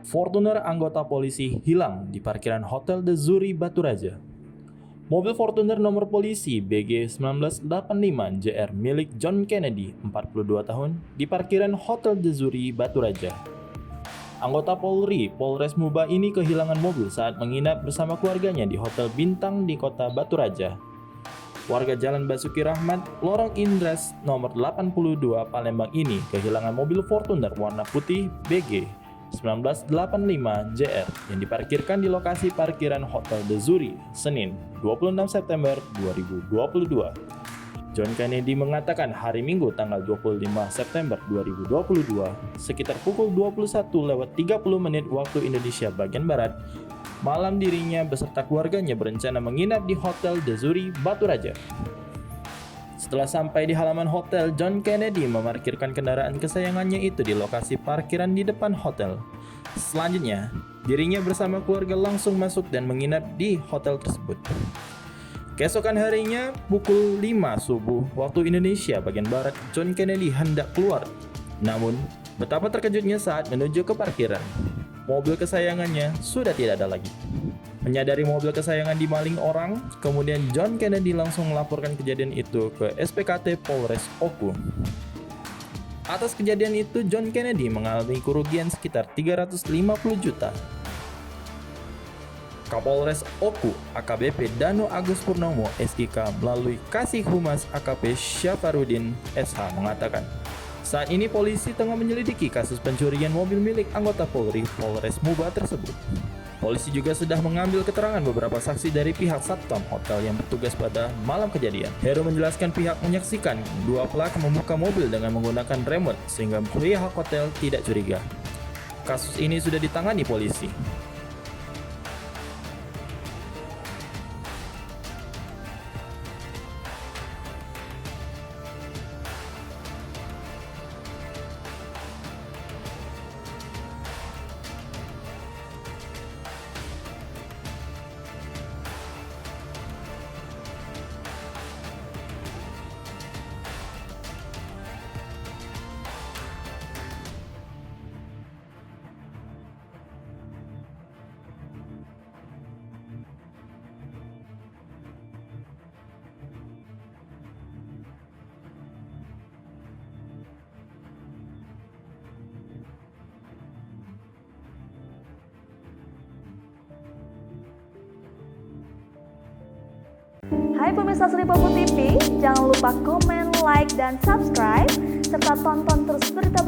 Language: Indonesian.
Fortuner anggota polisi hilang di parkiran Hotel The Zuri Batu Raja. Mobil Fortuner nomor polisi BG 1985 JR milik John Kennedy, 42 tahun, di parkiran Hotel The Zuri Batu Raja. Anggota Polri, Polres Muba ini kehilangan mobil saat menginap bersama keluarganya di Hotel Bintang di kota Batu Raja. Warga Jalan Basuki Rahmat, Lorong Indres nomor 82 Palembang ini kehilangan mobil Fortuner warna putih BG 1985 JR yang diparkirkan di lokasi parkiran Hotel The Zuri, Senin, 26 September 2022. John Kennedy mengatakan hari Minggu tanggal 25 September 2022 sekitar pukul 21:30 waktu Indonesia bagian Barat, malam dirinya beserta keluarganya berencana menginap di Hotel The Zuri Batu Raja. Setelah sampai di halaman hotel, John Kennedy memarkirkan kendaraan kesayangannya itu di lokasi parkiran di depan hotel. Selanjutnya, dirinya bersama keluarga langsung masuk dan menginap di hotel tersebut. Keesokan harinya, pukul 5 subuh waktu Indonesia bagian Barat, John Kennedy hendak keluar. Namun, betapa terkejutnya saat menuju ke parkiran. Mobil kesayangannya sudah tidak ada lagi. Menyadari mobil kesayangan dimaling orang, kemudian John Kennedy langsung melaporkan kejadian itu ke SPKT Polres Oku. Atas kejadian itu, John Kennedy mengalami kerugian sekitar 350 juta. Kapolres Oku AKBP Dano Agus Purnomo SIK melalui Kasih Humas AKP Syafarudin SH mengatakan, saat ini polisi tengah menyelidiki kasus pencurian mobil milik anggota Polri Polres Muba tersebut. Polisi juga sudah mengambil keterangan beberapa saksi dari pihak Satpam Hotel yang bertugas pada malam kejadian. Heru menjelaskan pihak menyaksikan dua pelaku membuka mobil dengan menggunakan remote sehingga pihak hotel tidak curiga. Kasus ini sudah ditangani polisi. Hai pemirsa Sri Popo TV, jangan lupa komen, like, dan subscribe, serta tonton terus berita